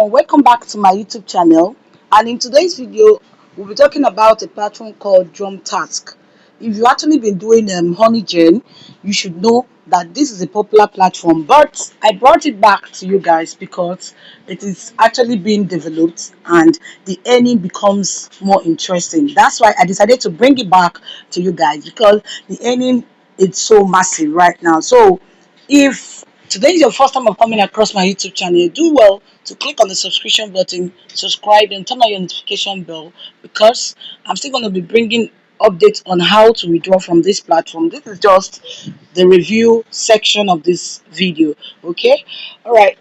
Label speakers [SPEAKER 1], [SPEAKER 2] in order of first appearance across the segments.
[SPEAKER 1] everyone, welcome back to my YouTube channel. And in today's video we'll be talking about a platform called JumpTask. If you actually been doing honeygen, you should know that this is a popular platform, but I brought it back to you guys because it is actually being developed and the earning becomes more interesting. That's why I decided to bring it back to you guys, because the earning is so massive right now. So if today is your first time of coming across my YouTube channel, do well to click on the subscription button, subscribe, and turn on your notification bell, because I'm still going to be bringing updates on how to withdraw from this platform. This is just the review section of this video. Okay, all right.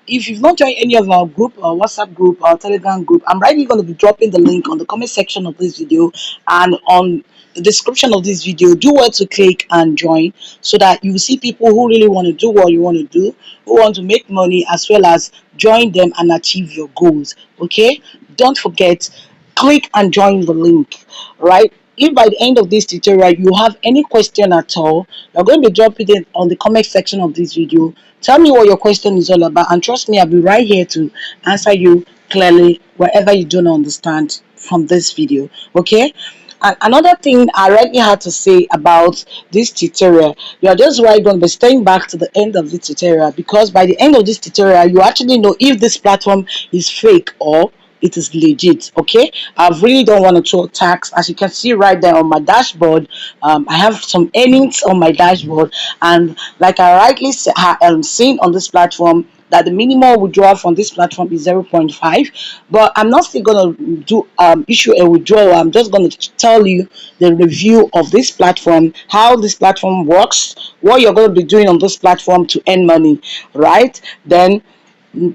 [SPEAKER 1] If you've not joined any of our group, our WhatsApp group, our Telegram group, I'm rightly going to be dropping the link on the comment section of this video and on the description of this video. Do well to click and join, so that you will see people who really want to do what you want to do, who want to make money, as well as join them and achieve your goals. Okay, don't forget, click and join the link. Right, if by the end of this tutorial you have any question at all, you're going to be dropping it on the comment section of this video. Tell me what your question is all about, and trust me, I'll be right here to answer you clearly wherever you don't understand from this video. Okay, and another thing I already had to say about this tutorial, you're just right going to be staying back to the end of the tutorial, because by the end of this tutorial you actually know if this platform is fake or it is legit. Okay, I really don't want to throw tax. As you can see right there on my dashboard, I have some earnings on my dashboard, and like I rightly seen on this platform, that the minimum withdrawal from this platform is 0.5. But I'm not still gonna do issue a withdrawal. I'm just gonna tell you the review of this platform, how this platform works, what you're going to be doing on this platform to earn money. Right, then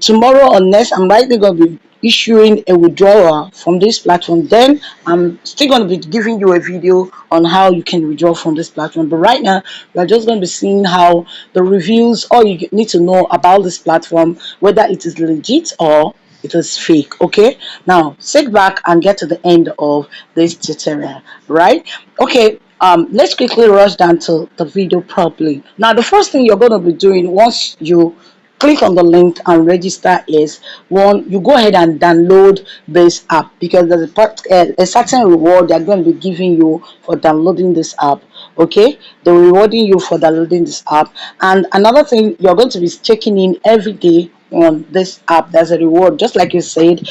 [SPEAKER 1] tomorrow or next, I'm likely going to be issuing a withdrawal from this platform. Then I'm still going to be giving you a video on how you can withdraw from this platform. But right now we're just going to be seeing how the reviews, all you need to know about this platform, whether it is legit or it is fake. Okay, now sit back and get to the end of this tutorial. Right, okay, let's quickly rush down to the video properly. Now the first thing you're going to be doing once you click on the link and register is, one, you go ahead and download this app, because there's a certain reward they're going to be giving you for downloading this app. Okay, they're rewarding you for downloading this app. And another thing, you're going to be checking in every day on this app. There's a reward, just like you said,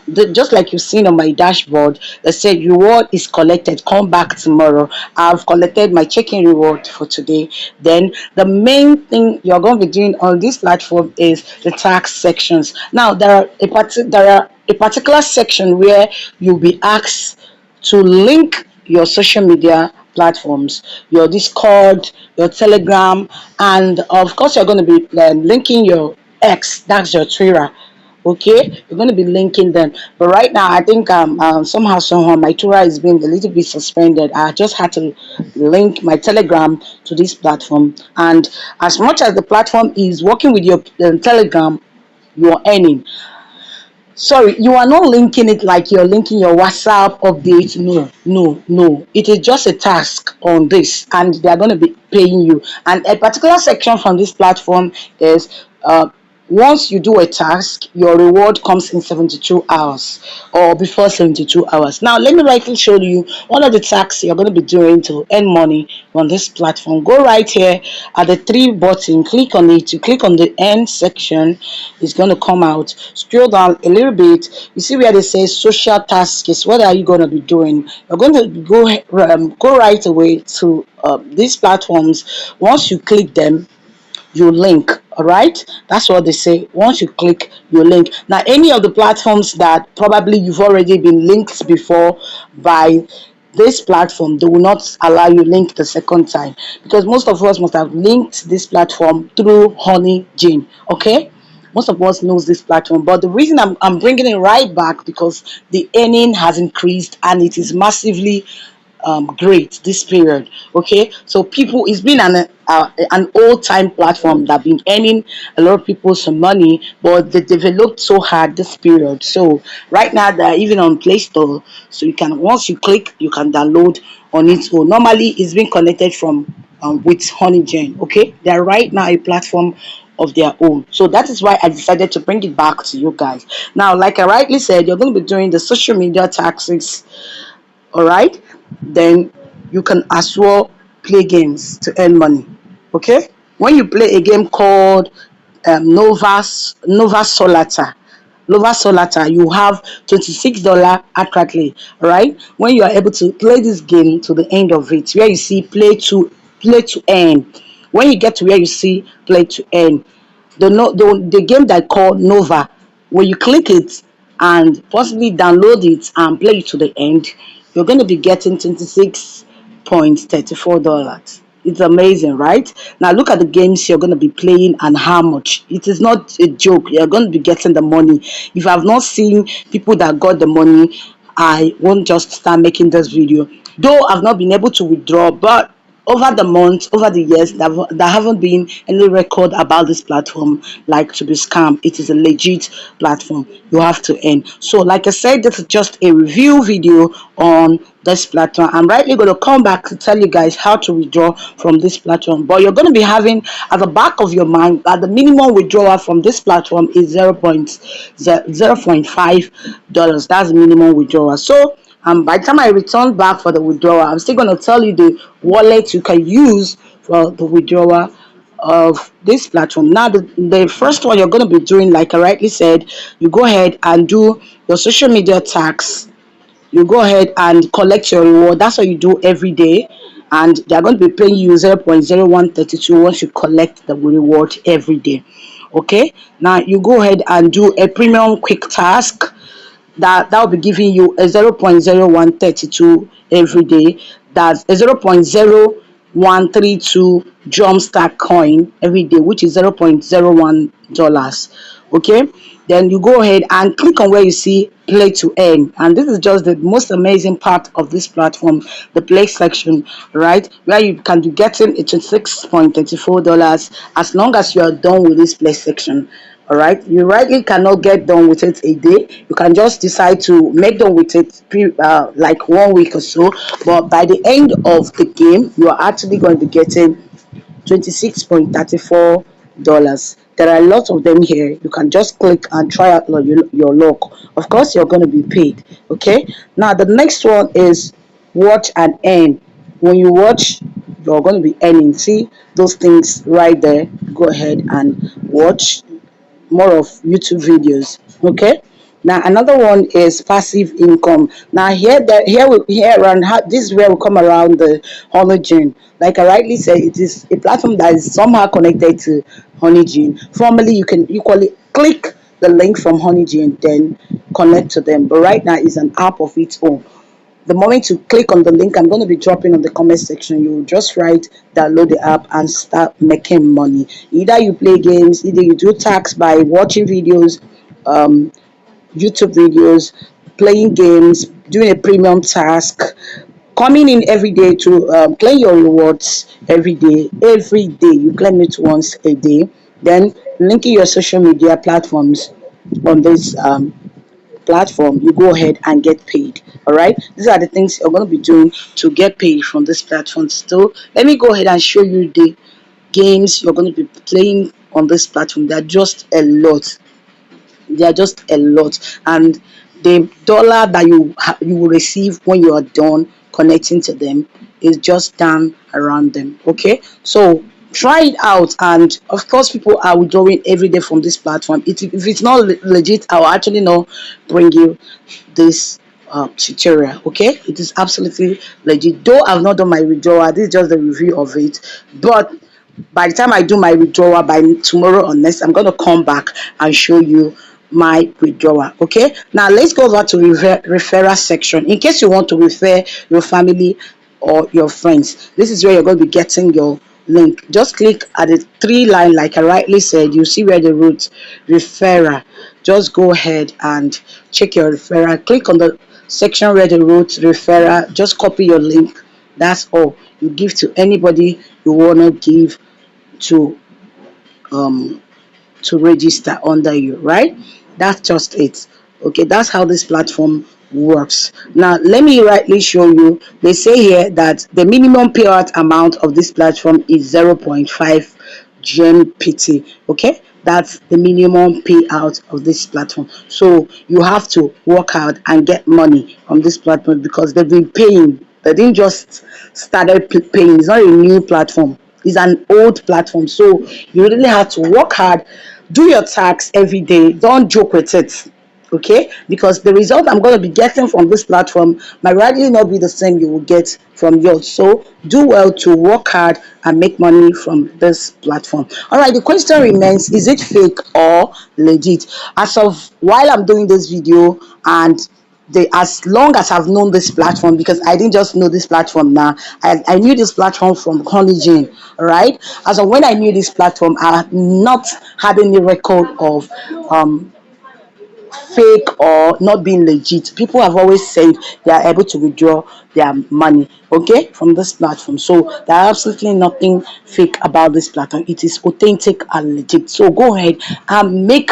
[SPEAKER 1] just like you've seen on my dashboard. They said reward is collected, come back tomorrow. I've collected my check-in reward for today. Then the main thing you're going to be doing on this platform is the tax sections. Now there are a particular section where you'll be asked to link your social media platforms, your Discord, your Telegram, and of course you're going to be linking your X, that's your Twitter. Okay, you're going to be linking them. But right now I think somehow my Twitter is being a little bit suspended. I just had to link my Telegram to this platform, and as much as the platform is working with your Telegram, you're earning. Sorry, you are not linking it like you're linking your WhatsApp update. No, no, no. It is just a task on this, and they are going to be paying you. And a particular section from this platform is, once you do a task, your reward comes in 72 hours or before 72 hours. Now, let me rightly show you one of the tasks you're going to be doing to earn money on this platform. Go right here at the three button, click on it. You click on the end section, it's going to come out. Scroll down a little bit, you see where they say social tasks. What are you going to be doing? You're going to go right away to these platforms. Once you click them, you link. All right, that's what they say. Once you click, you link. Now any of the platforms that probably you've already been linked before by this platform, they will not allow you link the second time, because most of us must have linked this platform through HoneyGen. Okay, most of us knows this platform, but the reason I'm bringing it right back, because the earning has increased and it is massively great this period. Okay, so people, it's been an old time platform that been earning a lot of people some money, but they developed so hard this period. So right now they're even on Play Store, so you can, once you click, you can download on its own. Normally it's been connected from with HoneyGen. Okay, they're right now a platform of their own. So that is why I decided to bring it back to you guys. Now, like I rightly said, you're going to be doing the social media taxes, all right? Then you can as well play games to earn money. Okay, when you play a game called Nova Solata. Nova Solata, you have $26 accurately, right? When you are able to play this game to the end of it, where you see play to earn. When you get to where you see play to earn, the game that called Nova, when you click it and possibly download it and play it to the end, you're going to be getting $26.34. It's amazing, right? Now look at the games you're going to be playing and how much. It is not a joke. You're going to be getting the money. If I've not seen people that got the money, I won't just start making this video. Though I've not been able to withdraw, but over the months, over the years, there haven't been any record about this platform like to be scammed. It is a legit platform. You have to earn. So, like I said, this is just a review video on this platform. I'm rightly going to come back to tell you guys how to withdraw from this platform. But you're going to be having at the back of your mind that the minimum withdrawal from this platform is 0.5 dollars. That's the minimum withdrawal. So by the time I return back for the withdrawal, I'm still going to tell you the wallet you can use for the withdrawal of this platform. Now, the first one you're going to be doing, like I rightly said, you go ahead and do your social media tax. You go ahead and collect your reward. That's what you do every day. And they're going to be paying you 0.0132 once you collect the reward every day. Okay. Now you go ahead and do a premium quick task that will be giving you a 0.0132 every day. That's a 0.0132 JumpTask coin every day, which is $0.01. Okay, then you go ahead and click on where you see play to earn, and this is just the most amazing part of this platform, the play section, right, where you can be getting a $26.34 as long as you are done with this play section. All right, you rightly cannot get done with it a day. You can just decide to make done with it like 1 week or so, but by the end of the game you are actually going to be getting $26.34. There are a lot of them here. You can just click and try out your luck. Of course, you're going to be paid. Okay. Now the next one is watch and earn. When you watch, you're going to be earning. See those things right there. Go ahead and watch more of YouTube videos. Okay. Now another one is passive income. Now here around this is where we come around the Honeygen. Like I rightly said, it is a platform that is somehow connected to Honeygen. Formerly, you can equally click the link from Honeygen, then connect to them. But right now, it's an app of its own. The moment you click on the link I'm going to be dropping on the comment section, you just write download the app and start making money. Either you play games, either you do tax by watching videos, YouTube videos, playing games, doing a premium task, coming in every day to claim your rewards every day. Every day you claim it once a day, then linking your social media platforms on this platform, you go ahead and get paid. All right, these are the things you're going to be doing to get paid from this platform. So let me go ahead and show you the games you're going to be playing on this platform. They're just a lot. They are just a lot, and the dollar that you will receive when you are done connecting to them is just down around them. Okay, so try it out, and of course people are withdrawing every day from this platform. If it's not legit, I'll actually not bring you this tutorial. Okay, it is absolutely legit, though I've not done my withdrawal. This is just the review of it, but by the time I do my withdrawal by tomorrow or next, I'm going to come back and show you my withdrawal. Okay, now let's go over to referral section. In case you want to refer your family or your friends, this is where you're going to be getting your link. Just click at the three line like I rightly said. You see where the root referral, just go ahead and check your referral. Click on the section where the root referral, just copy your link. That's all. You give to anybody you want to give to um register under you, right? That's just it. Okay, that's how this platform works. Now let me rightly show you. They say here that the minimum payout amount of this platform is 0.5 GMPT. Okay, that's the minimum payout of this platform. So you have to work hard and get money from this platform because they've been paying. They didn't just started paying. It's not a new platform. It's an old platform. So you really have to work hard, do your tax every day. Don't joke with it. Okay, because the result I'm going to be getting from this platform might really not be the same you will get from yours. So do well to work hard and make money from this platform. All right, the question remains, is it fake or legit? As of while I'm doing this video, and as long as I've known this platform, because I didn't just know this platform now, I knew this platform from Honeyjane. All right, as of when I knew this platform, I had not had any record of fake or not being legit. People have always said they are able to withdraw their money, okay, from this platform. So there's absolutely nothing fake about this platform. It is authentic and legit. So go ahead and make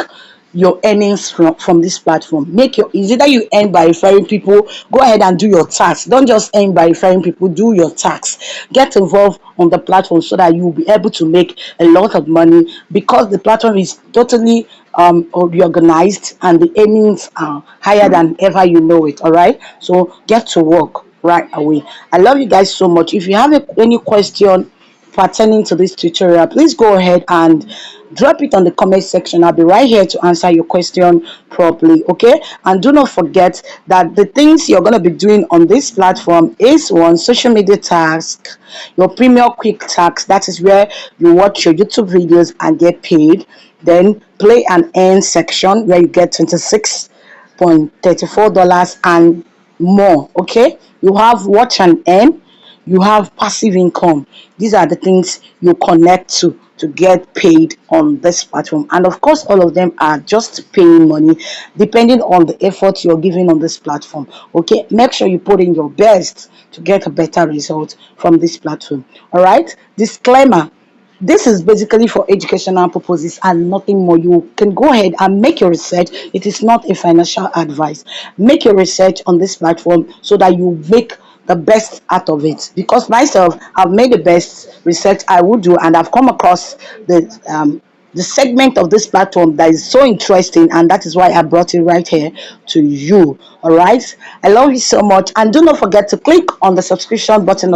[SPEAKER 1] your earnings from this platform. Make your, is either you earn by referring people, go ahead and do your tax. Don't just earn by referring people, do your tax. Get involved on the platform so that you will be able to make a lot of money, because the platform is totally reorganized and the earnings are higher than ever, you know it. All right, so get to work right away. I love you guys so much. If you have any question pertaining to this tutorial, please go ahead and drop it on the comment section. I'll be right here to answer your question properly. Okay, and do not forget that the things you're going to be doing on this platform is: one, social media task, your premium quick tax, that is where you watch your YouTube videos and get paid. Then play and earn section, where you get $26.34 and more. Okay, you have watch and earn, you have passive income. These are the things you connect to get paid on this platform, and of course all of them are just paying money depending on the effort you're giving on this platform. Okay, make sure you put in your best to get a better result from this platform. All right, disclaimer: this is basically for educational purposes and nothing more. You can go ahead and make your research. It is not a financial advice. Make your research on this platform so that you make the best out of it. Because myself, I've made the best research I would do, and I've come across the segment of this platform that is so interesting, and that is why I brought it right here to you. All right, I love you so much, and do not forget to click on the subscription button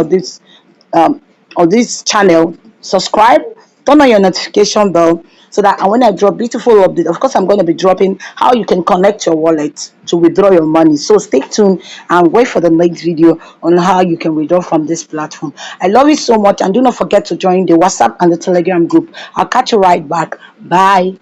[SPEAKER 1] um, of this channel. Subscribe, turn on your notification bell, so that when I drop beautiful update, of course I'm going to be dropping how you can connect your wallet to withdraw your money. So stay tuned and wait for the next video on how you can withdraw from this platform. I love you so much, and do not forget to join the WhatsApp and the Telegram group. I'll catch you right back. Bye.